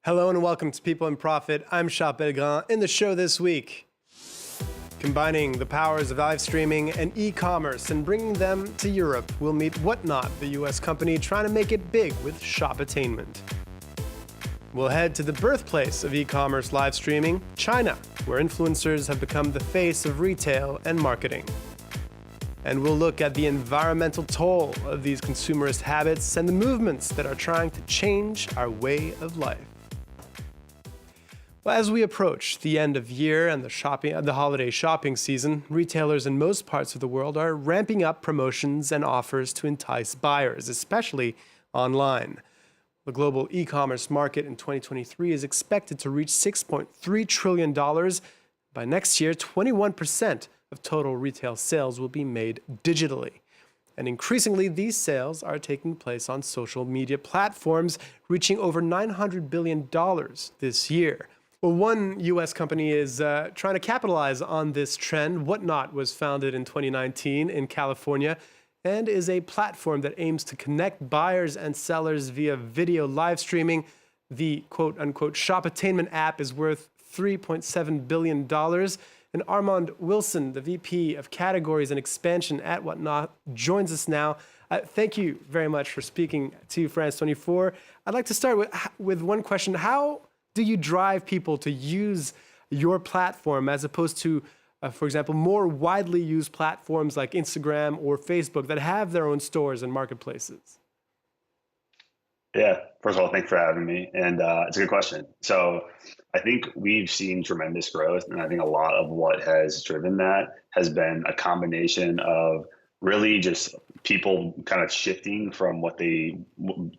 Hello and welcome to People in Profit. I'm Shop Belgrand. In the show this week, combining the powers of live streaming and e-commerce and bringing them to Europe, we'll meet Whatnot, the US company trying to make it big with Shopatainment. We'll head to the birthplace of e-commerce live streaming, China, where influencers have become the face of retail and marketing. And we'll look at the environmental toll of these consumerist habits and the movements that are trying to change our way of life. Well, as we approach the end of year and the holiday shopping season, retailers in most parts of the world are ramping up promotions and offers to entice buyers, especially online. The global e-commerce market in 2023 is expected to reach $6.3 trillion. By next year, 21% of total retail sales will be made digitally. And increasingly, these sales are taking place on social media platforms, reaching over $900 billion this year. Well, one U.S. company is trying to capitalize on this trend. Whatnot was founded in 2019 in California and is a platform that aims to connect buyers and sellers via video live streaming. The quote-unquote Shopatainment app is worth $3.7 billion. And Armand Wilson, the VP of Categories and Expansion at Whatnot, joins us now. Thank you very much for speaking to France 24. I'd like to start with one question. How do you drive people to use your platform as opposed to, for example, more widely used platforms like Instagram or Facebook that have their own stores and marketplaces? Yeah, first of all, thanks for having me. And it's a good question. So I think we've seen tremendous growth. And I think a lot of what has driven that has been a combination of really just people kind of shifting from what they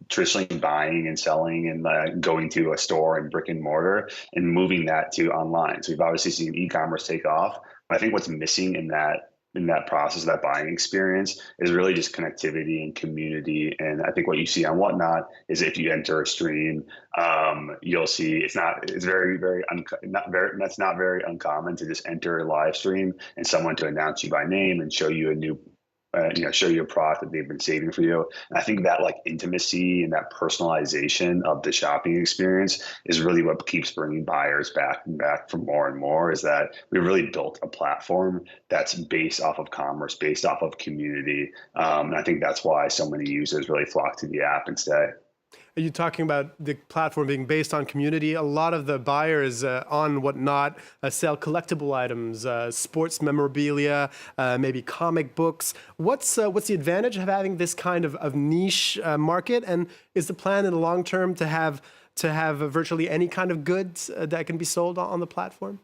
traditionally buying and selling and going to a store and brick and mortar and moving that to online. So we've obviously seen e-commerce take off. But I think what's missing in that process, that buying experience, is really just connectivity and community. And I think what you see on Whatnot is if you enter a stream, you'll see it's not very uncommon to just enter a live stream and someone to announce you by name and show you a new show you a product that they've been saving for you. And I think that like intimacy and that personalization of the shopping experience is really what keeps bringing buyers back and back for more and more, is that we really built a platform that's based off of commerce, based off of community. And I think that's why so many users really flock to the app and stay. Are you talking about the platform being based on community? A lot of the buyers on Whatnot sell collectible items, sports memorabilia, maybe comic books. What's the advantage of having this kind of niche market? And is the plan in the long term to have virtually any kind of goods that can be sold on the platform?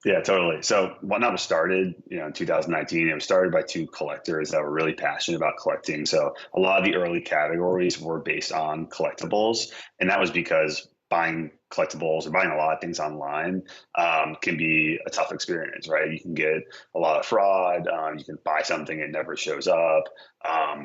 Yeah, totally. So Whatnot was started, in 2019. It was started by two collectors that were really passionate about collecting. So a lot of the early categories were based on collectibles, and that was because buying collectibles or buying a lot of things online can be a tough experience, right? You can get a lot of fraud. You can buy something, it never shows up.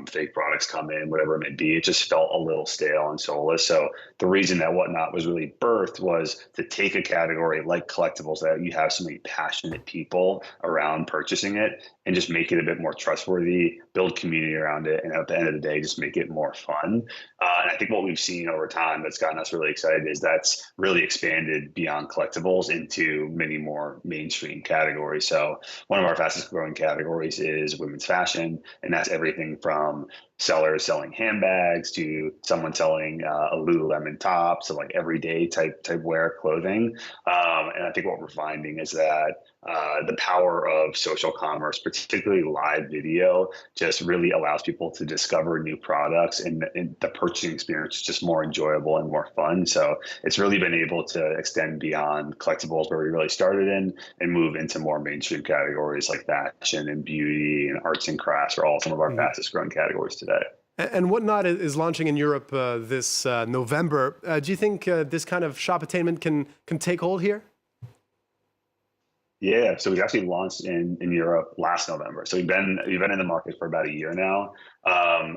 Fake products come in, whatever it may be. It just felt a little stale and soulless. So the reason that Whatnot was really birthed was to take a category like collectibles that you have so many passionate people around purchasing it and just make it a bit more trustworthy, build community around it, and at the end of the day, just make it more fun. And I think what we've seen over time that's gotten us really excited is that's really expanded beyond collectibles into many more mainstream categories. So one of our fastest growing categories is women's fashion, and that's everything from sellers selling handbags to someone selling a Lululemon top, so like everyday type wear clothing. And I think what we're finding is that the power of social commerce, particularly live video, just really allows people to discover new products, and the purchasing experience is just more enjoyable and more fun. So it's really been able to extend beyond collectibles, where we really started in, and move into more mainstream categories like fashion and beauty and arts and crafts are all some of our fastest growing categories today. And Whatnot is launching in Europe this November. Do you think this kind of shopatainment can take hold here? Yeah, so we actually launched in Europe last November. So we've been in the market for about a year now.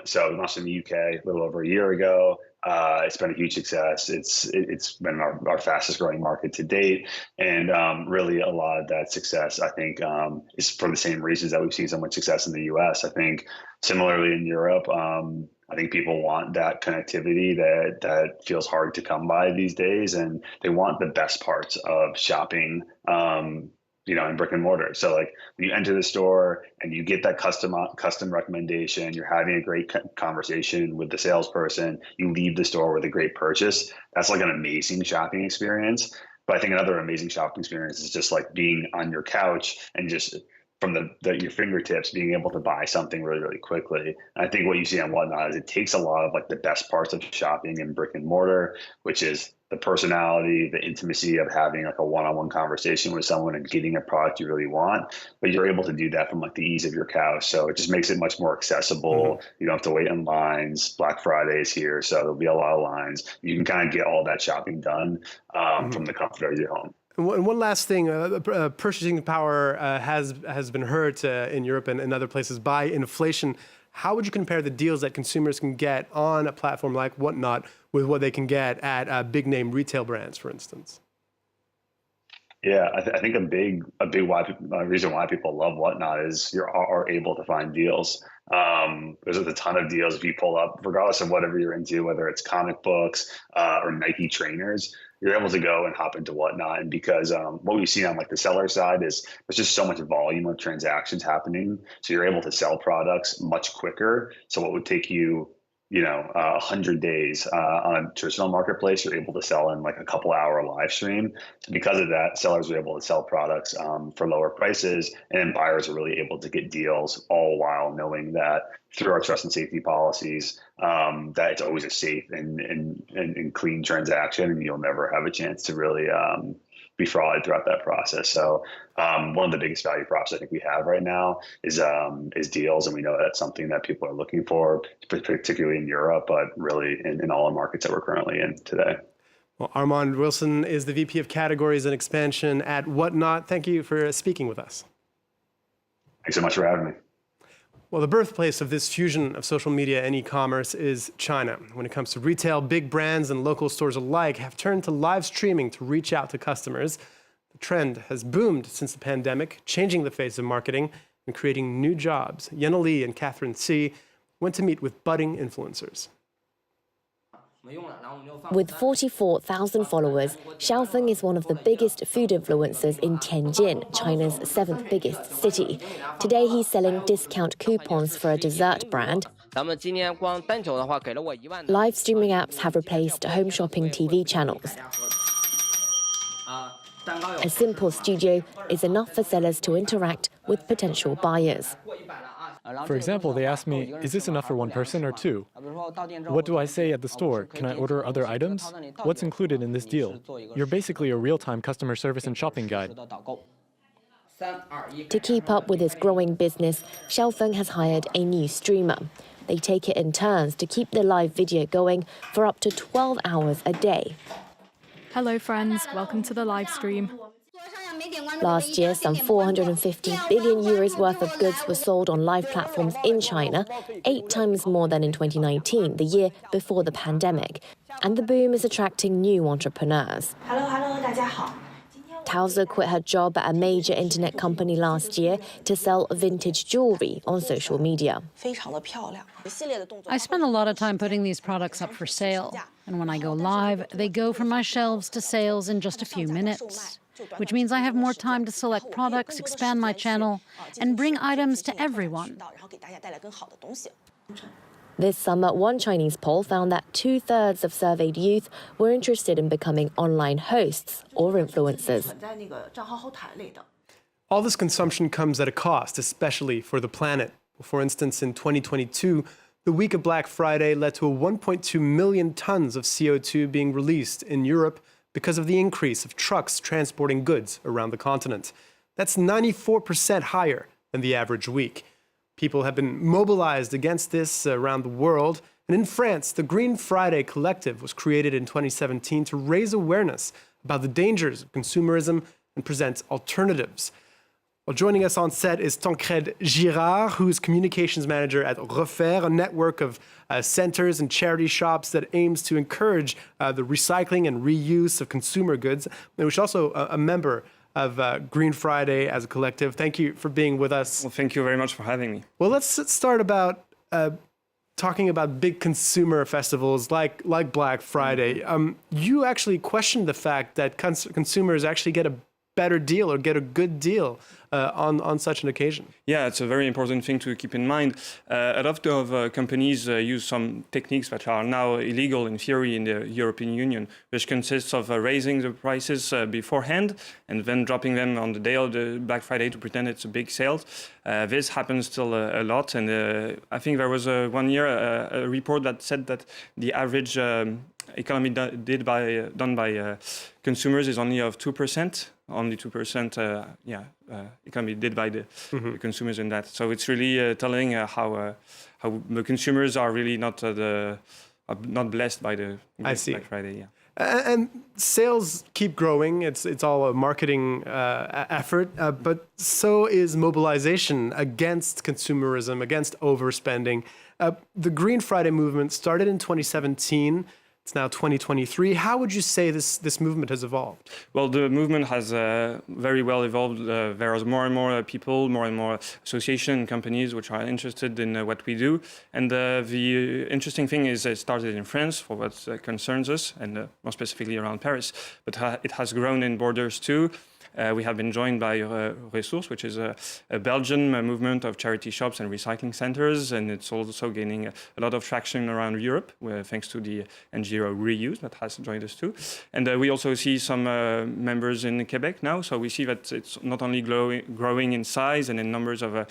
So we launched in the UK a little over a year ago. It's been a huge success. It's been our fastest growing market to date, and really a lot of that success, I think, is for the same reasons that we've seen so much success in the US. I think similarly in Europe, I think people want that connectivity that feels hard to come by these days, and they want the best parts of shopping. In brick and mortar. So like when you enter the store and you get that custom recommendation, you're having a great conversation with the salesperson, you leave the store with a great purchase. That's like an amazing shopping experience. But I think another amazing shopping experience is just like being on your couch and just from your fingertips being able to buy something really, really quickly. And I think what you see on Whatnot is it takes a lot of like the best parts of shopping in brick and mortar, which is the personality, the intimacy of having like a one-on-one conversation with someone and getting a product you really want. But you're able to do that from like the ease of your couch. So it just makes it much more accessible. Mm-hmm. You don't have to wait in lines. Black Friday is here, so there'll be a lot of lines. You can kind of get all that shopping done from the comfort of your home. And one last thing, purchasing power has been hurt in Europe and in other places by inflation. How would you compare the deals that consumers can get on a platform like Whatnot with what they can get at big-name retail brands, for instance? Yeah, I think a big reason why people love Whatnot is you are able to find deals. There's a ton of deals if you pull up, regardless of whatever you're into, whether it's comic books or Nike trainers. You're able to go and hop into Whatnot. And because what we've seen on like the seller side is there's just so much volume of transactions happening. So you're able to sell products much quicker. So what would take you, 100 days on a traditional marketplace, you're able to sell in like a couple hour live stream. So because of that, sellers are able to sell products for lower prices, and buyers are really able to get deals, all while knowing that through our trust and safety policies, that it's always a safe and clean transaction, and you'll never have a chance to really be frauded throughout that process. So one of the biggest value props I think we have right now is deals, and we know that's something that people are looking for, particularly in Europe, but really in all the markets that we're currently in today. Well, Armand Wilson is the VP of Categories and Expansion at Whatnot. Thank you for speaking with us. Thanks so much for having me. Well, the birthplace of this fusion of social media and e-commerce is China. When it comes to retail, big brands and local stores alike have turned to live streaming to reach out to customers. The trend has boomed since the pandemic, changing the face of marketing and creating new jobs. Yenna Lee and Catherine C. went to meet with budding influencers. With 44,000 followers, Xiaofeng is one of the biggest food influencers in Tianjin, China's 7th biggest city. Today he's selling discount coupons for a dessert brand. Live streaming apps have replaced home shopping TV channels. A simple studio is enough for sellers to interact with potential buyers. For example, they ask me, is this enough for one person or two? What do I say at the store? Can I order other items? What's included in this deal? You're basically a real-time customer service and shopping guide. To keep up with his growing business, Xiaofeng has hired a new streamer. They take it in turns to keep the live video going for up to 12 hours a day. Hello friends, welcome to the live stream. Last year, some 450 billion euros worth of goods were sold on live platforms in China, 8 times more than in 2019, the year before the pandemic. And the boom is attracting new entrepreneurs. Taozi quit her job at a major internet company last year to sell vintage jewelry on social media. I spend a lot of time putting these products up for sale. And when I go live, they go from my shelves to sales in just a few minutes. Which means I have more time to select products, expand my channel, and bring items to everyone. This summer, one Chinese poll found that 2/3 of surveyed youth were interested in becoming online hosts or influencers. All this consumption comes at a cost, especially for the planet. For instance, in 2022, the week of Black Friday led to 1.2 million tons of CO2 being released in Europe because of the increase of trucks transporting goods around the continent. That's 94% higher than the average week. People have been mobilized against this around the world. And in France, the Green Friday Collective was created in 2017 to raise awareness about the dangers of consumerism and present alternatives. Well, joining us on set is Tancred Girard, who's communications manager at Refaire, a network of centers and charity shops that aims to encourage the recycling and reuse of consumer goods, and she's also a member of Green Friday as a collective. Thank you for being with us. Well, thank you very much for having me. Well, let's start about talking about big consumer festivals like Black Friday, you actually questioned the fact that consumers actually get a better deal or get a good deal on such an occasion. Yeah, it's a very important thing to keep in mind. A lot of companies use some techniques that are now illegal in theory in the European Union, which consists of raising the prices beforehand and then dropping them on the day of the Black Friday to pretend it's a big sale. This happens still a lot, and I think there was 1 year a report that said that the average economy done by consumers is only of 2%. Only 2%, economy did by the consumers in that. So it's really telling how the consumers are really not blessed by the Black Friday. Yeah. And sales keep growing. It's all a marketing effort, but so is mobilization against consumerism, against overspending. The Green Friday movement started in 2017. It's now 2023. How would you say this movement has evolved? Well, the movement has very well evolved. There are more and more people, more and more associations and companies which are interested in what we do. And the interesting thing is it started in France for what concerns us, and more specifically around Paris. But it has grown in borders too. We have been joined by Ressources, which is a Belgian movement of charity shops and recycling centers, and it's also gaining a lot of traction around Europe, thanks to the NGO Reuse that has joined us too. And we also see some members in Quebec now, so we see that it's not only growing in size and in numbers of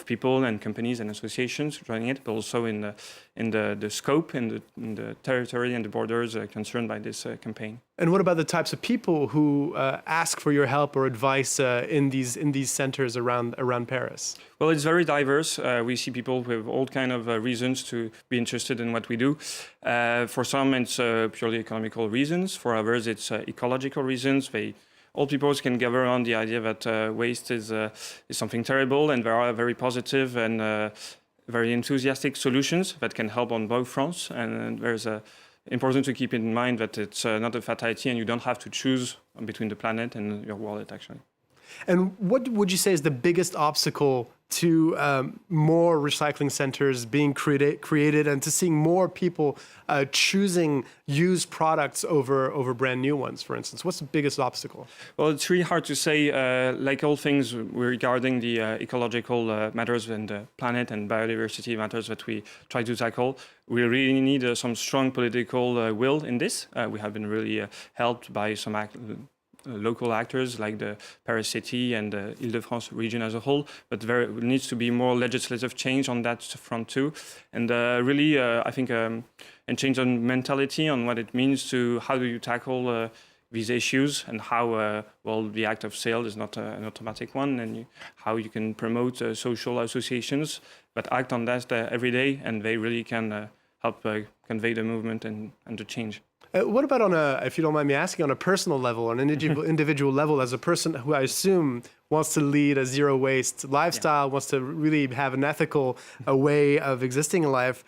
people and companies and associations joining it, but also in the scope, in the territory and the borders concerned by this campaign. And what about the types of people who ask for your help or advice in these centers around Paris? Well, it's very diverse. We see people with all kind of reasons to be interested in what we do. For some, it's purely economical reasons. For others, it's ecological reasons. All people can gather around the idea that waste is something terrible, and there are very positive and very enthusiastic solutions that can help on both fronts. And there's important to keep in mind that it's not a fatality, and you don't have to choose between the planet and your wallet, actually. And what would you say is the biggest obstacle to more recycling centers being created and to seeing more people choosing used products over brand new ones, for instance? What's the biggest obstacle? Well, it's really hard to say. Like all things regarding the ecological matters and the planet and biodiversity matters that we try to tackle, we really need some strong political will in this. We have been really helped by some local actors like the Paris City and the Île-de-France region as a whole, but there needs to be more legislative change on that front too. And really, I think, and change on mentality on what it means to how do you tackle these issues, and how, the act of sale is not an automatic one, and how you can promote social associations that act on that every day, and they really can help convey the movement and the change. What about if you don't mind me asking, on a personal level, on an individual level, as a person who I assume wants to lead a zero waste lifestyle, wants to really have an ethical way of existing in life,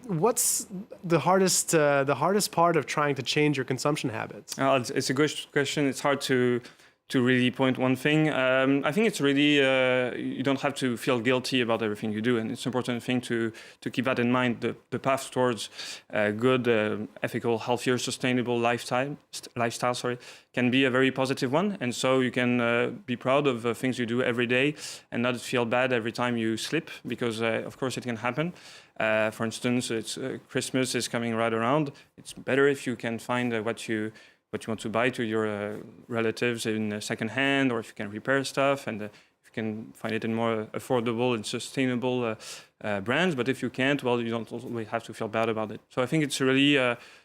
what's the hardest part of trying to change your consumption habits? It's a good question. It's hard to really point one thing. I think it's really, you don't have to feel guilty about everything you do. And it's an important thing to keep that in mind. The path towards good, ethical, healthier, sustainable lifestyle, can be a very positive one. And so you can be proud of things you do every day and not feel bad every time you slip, because of course it can happen. For instance, it's Christmas is coming right around. It's better if you can find what you want to buy to your relatives in secondhand, or if you can repair stuff, and if you can find it in more affordable and sustainable brands. But if you can't, well, you don't always have to feel bad about it. So I think it's really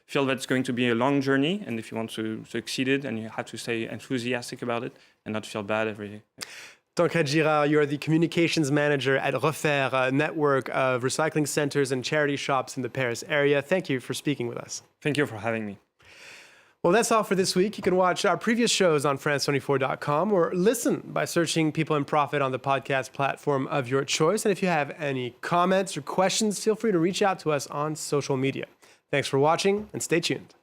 feel that it's going to be a long journey, and if you want to succeed it, and you have to stay enthusiastic about it and not feel bad every day. Tancred Girard, you're the communications manager at Refaire, a network of recycling centers and charity shops in the Paris area. Thank you for speaking with us. Thank you for having me. Well, that's all for this week. You can watch our previous shows on France24.com or listen by searching People and Profit on the podcast platform of your choice. And if you have any comments or questions, feel free to reach out to us on social media. Thanks for watching, and stay tuned.